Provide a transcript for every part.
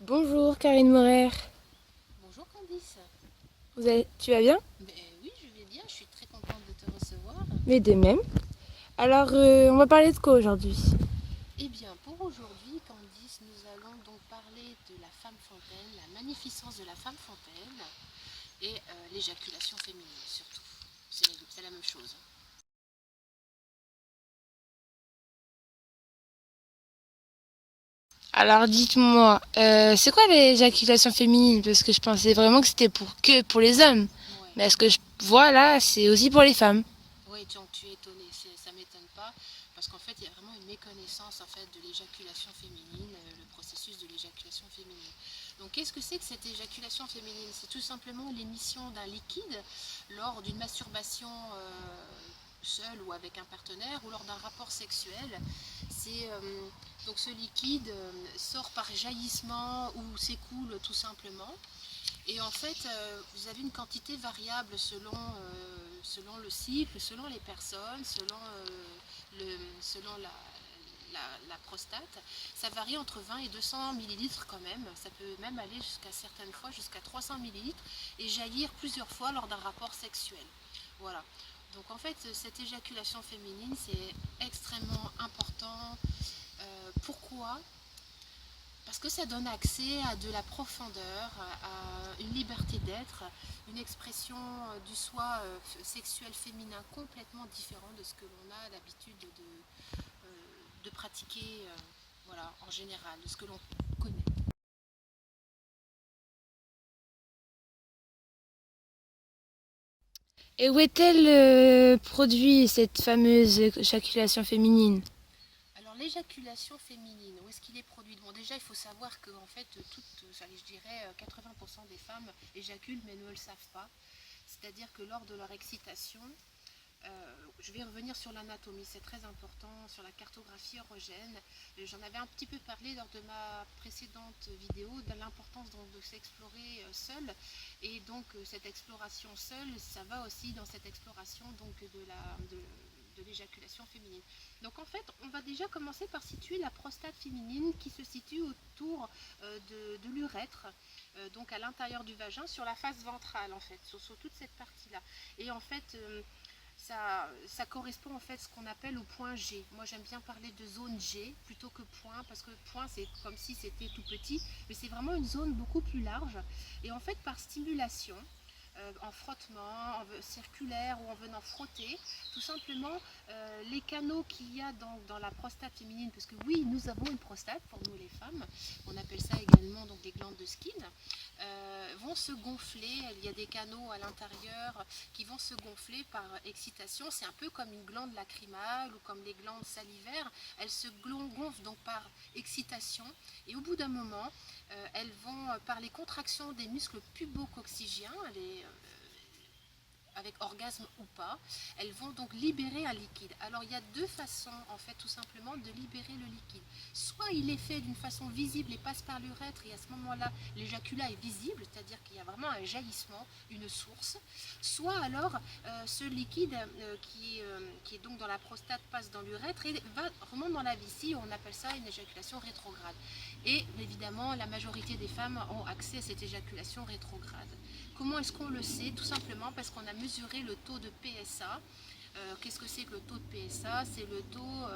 Bonjour Karine Morer, Bonjour Candice. tu vas bien? Oui, je vais bien, je suis très contente de te recevoir. Mais de même. Alors, on va parler de quoi aujourd'hui? Eh bien, pour aujourd'hui, Candice, nous allons donc parler de la femme fontaine, la magnificence de la femme fontaine et l'éjaculation féminine surtout. C'est la même chose. Alors dites-moi, c'est quoi l'éjaculation féminine? Parce que je pensais vraiment que c'était pour les hommes. Ouais. Mais est-ce que je vois là, c'est aussi pour les femmes? Oui, donc tu es étonnée, ça ne m'étonne pas, parce qu'en fait, il y a vraiment une méconnaissance en fait, de l'éjaculation féminine, le processus de l'éjaculation féminine. Donc, qu'est-ce que c'est que cette éjaculation féminine? C'est tout simplement l'émission d'un liquide lors d'une masturbation seule ou avec un partenaire ou lors d'un rapport sexuel. Donc ce liquide sort par jaillissement ou s'écoule tout simplement. Et en fait, vous avez une quantité variable selon le cycle, selon les personnes, selon la prostate. Ça varie entre 20 et 200 millilitres quand même. Ça peut même aller jusqu'à certaines fois jusqu'à 300 millilitres et jaillir plusieurs fois lors d'un rapport sexuel. Voilà. Donc en fait, cette éjaculation féminine, c'est extrêmement important. Pourquoi? Parce que ça donne accès à de la profondeur, à une liberté d'être, une expression du soi sexuel féminin complètement différent de ce que l'on a l'habitude de pratiquer voilà, en général, de ce que l'on connaît. Et où est-elle produit cette fameuse éjaculation féminine? Alors l'éjaculation féminine, où est-ce qu'il est produit? Bon, déjà il faut savoir que en fait je dirais 80% des femmes éjaculent mais ne le savent pas. C'est-à-dire que lors de leur excitation, je vais revenir sur l'anatomie, c'est très important, sur la cartographie érogène. J'en avais un petit peu parlé lors de ma précédente vidéo de l'importance de s'explorer seul. Et donc cette exploration seule, ça va aussi dans cette exploration donc, de l'éjaculation féminine. Donc en fait, on va déjà commencer par situer la prostate féminine qui se situe autour de l'urètre, donc à l'intérieur du vagin, sur la face ventrale en fait, sur toute cette partie-là. Et en fait, ça correspond en fait à ce qu'on appelle au point G. Moi j'aime bien parler de zone G plutôt que point, parce que point c'est comme si c'était tout petit, mais c'est vraiment une zone beaucoup plus large. Et en fait par stimulation, en frottement, circulaire ou en venant frotter, tout simplement les canaux qu'il y a dans la prostate féminine, parce que oui, nous avons une prostate pour nous les femmes, on appelle ça également donc des glandes de Skin, vont se gonfler. Il y a des canaux à l'intérieur qui vont se gonfler par excitation. C'est un peu comme une glande lacrymale ou comme les glandes salivaires. Elles se gonflent donc par excitation et au bout d'un moment, elles vont, par les contractions des muscles pubocoxygiens, avec orgasme ou pas, elles vont donc libérer un liquide. Alors il y a deux façons en fait tout simplement de libérer le liquide. Soit il est fait d'une façon visible et passe par l'urètre et à ce moment-là l'éjaculat est visible, c'est-à-dire qu'il y a vraiment un jaillissement, une source. Soit alors ce liquide qui est donc dans la prostate passe dans l'urètre et remonte dans la vessie, on appelle ça une éjaculation rétrograde. Et évidemment la majorité des femmes ont accès à cette éjaculation rétrograde. Comment est-ce qu'on le sait? Tout simplement parce qu'on a mesuré le taux de PSA. Qu'est-ce que c'est que le taux de PSA? C'est le taux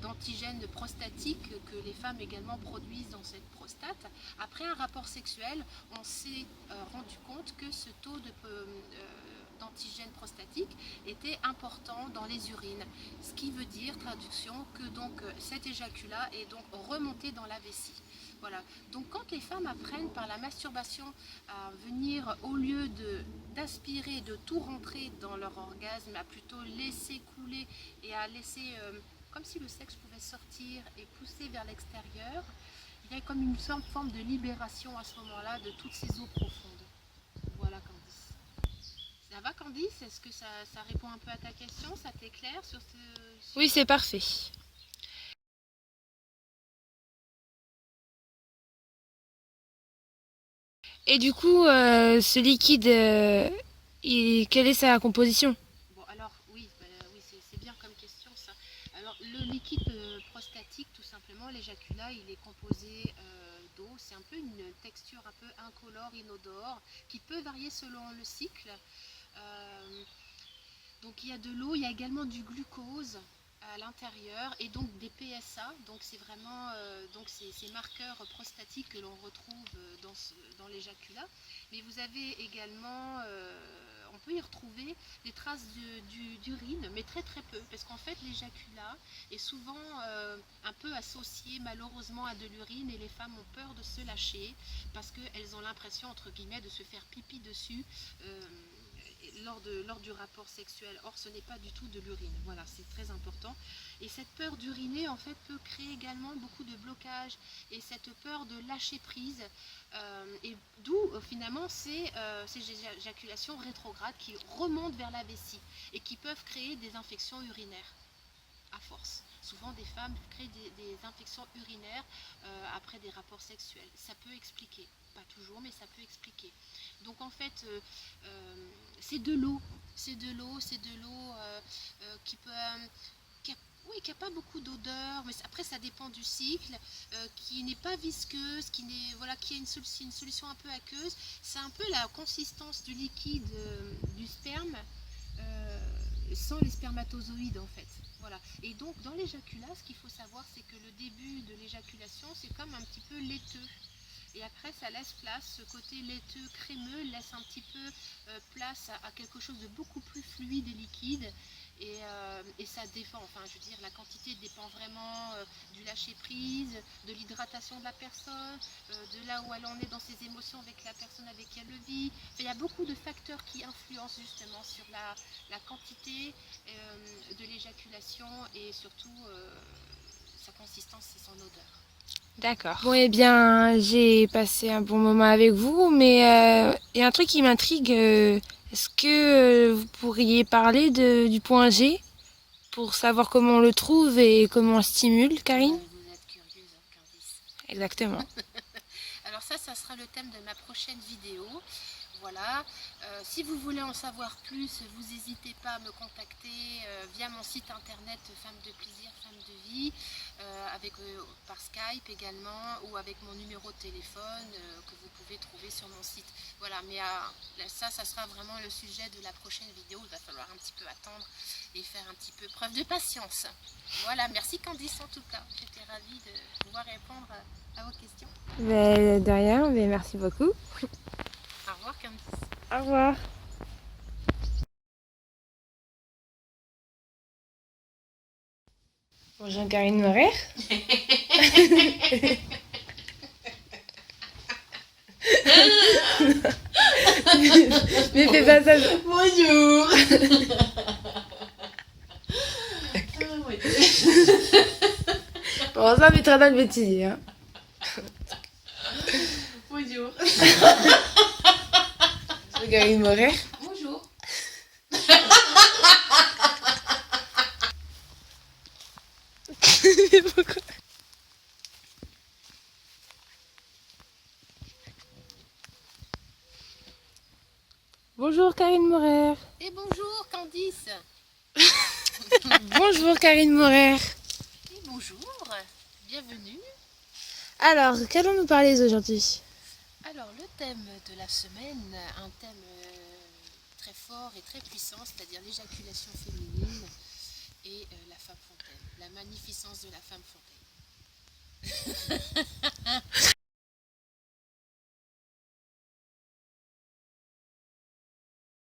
d'antigène prostatique que les femmes également produisent dans cette prostate. Après un rapport sexuel, on s'est rendu compte que ce taux d'antigène prostatique était important dans les urines. Ce qui veut dire, traduction, que donc cet éjaculat est donc remonté dans la vessie. Voilà. Donc quand les femmes apprennent par la masturbation à venir, au lieu d'aspirer, de tout rentrer dans leur orgasme, à plutôt laisser couler et à laisser, comme si le sexe pouvait sortir et pousser vers l'extérieur, il y a comme une forme de libération à ce moment-là de toutes ces eaux profondes. Voilà Candice. Ça va Candice? Est-ce que ça répond un peu à ta question? Ça t'éclaire sur ce... Oui, c'est parfait. Et du coup, ce liquide, quelle est sa composition? Bon, alors oui, oui c'est bien comme question ça. Alors le liquide prostatique, tout simplement, l'éjaculat, il est composé d'eau, l'eau. C'est un peu une texture un peu incolore, inodore, qui peut varier selon le cycle. Donc il y a de l'eau, il y a également du glucose à l'intérieur et donc des PSA, donc c'est vraiment donc ces marqueurs prostatiques que l'on retrouve dans l'éjaculat. Mais vous avez également, on peut y retrouver des traces d'urine, mais très très peu, parce qu'en fait l'éjaculat est souvent un peu associé malheureusement à de l'urine et les femmes ont peur de se lâcher parce qu'elles ont l'impression entre guillemets de se faire pipi dessus. Lors du rapport sexuel. Or, ce n'est pas du tout de l'urine. Voilà, c'est très important. Et cette peur d'uriner, en fait, peut créer également beaucoup de blocages et cette peur de lâcher prise. Et d'où, finalement, ces éjaculations rétrogrades qui remontent vers la vessie et qui peuvent créer des infections urinaires à force. Souvent, des femmes créent des infections urinaires après des rapports sexuels. Ça peut expliquer. Pas toujours, mais ça peut expliquer. Donc en fait, c'est de l'eau. C'est de l'eau qui peut... oui, qui n'a pas beaucoup d'odeur, mais après ça dépend du cycle, qui n'est pas visqueuse, voilà, qui a une solution un peu aqueuse. C'est un peu la consistance du liquide du sperme, sans les spermatozoïdes en fait. Voilà. Et donc dans l'éjaculat, ce qu'il faut savoir, c'est que le début de l'éjaculation, c'est comme un petit peu laiteux. Et après, ça laisse place, ce côté laiteux, crémeux, laisse un petit peu place à quelque chose de beaucoup plus fluide et liquide. Et ça dépend, enfin je veux dire, la quantité dépend vraiment du lâcher prise, de l'hydratation de la personne, de là où elle en est dans ses émotions avec la personne avec qui elle le vit. Enfin, il y a beaucoup de facteurs qui influencent justement sur la quantité de l'éjaculation et surtout sa consistance et son odeur. D'accord. Bon, eh bien, j'ai passé un bon moment avec vous, mais il y a un truc qui m'intrigue. Est-ce que vous pourriez parler du point G pour savoir comment on le trouve et comment on stimule, Karine? Vous êtes curieuse, hein, Candice. Exactement. Alors ça sera le thème de ma prochaine vidéo. Voilà. Si vous voulez en savoir plus, vous n'hésitez pas à me contacter via mon site internet Femmes de plaisir, Femmes de vie, par Skype également, ou avec mon numéro de téléphone que vous pouvez trouver sur mon site. Voilà, mais ça sera vraiment le sujet de la prochaine vidéo. Il va falloir un petit peu attendre et faire un petit peu preuve de patience. Voilà, merci Candice en tout cas. J'étais ravie de pouvoir répondre à vos questions. Mais de rien, mais merci beaucoup. Au revoir Candice. Au revoir. Bonjour Karine Morer. Mais fais pas ça. Bonjour. Bon, ça mettra dans le bêtisier. Hein. Bonjour. Bonjour Karine Morer. Bonjour. Mais pourquoi? Bonjour Karine Morer. Et bonjour Candice. Bonjour Karine Morer. Et bonjour. Bienvenue. Alors, qu'allons-nous parler aujourd'hui? Alors le thème de la semaine, un thème très fort et très puissant, c'est-à-dire l'éjaculation féminine et la femme fontaine, la magnificence de la femme fontaine.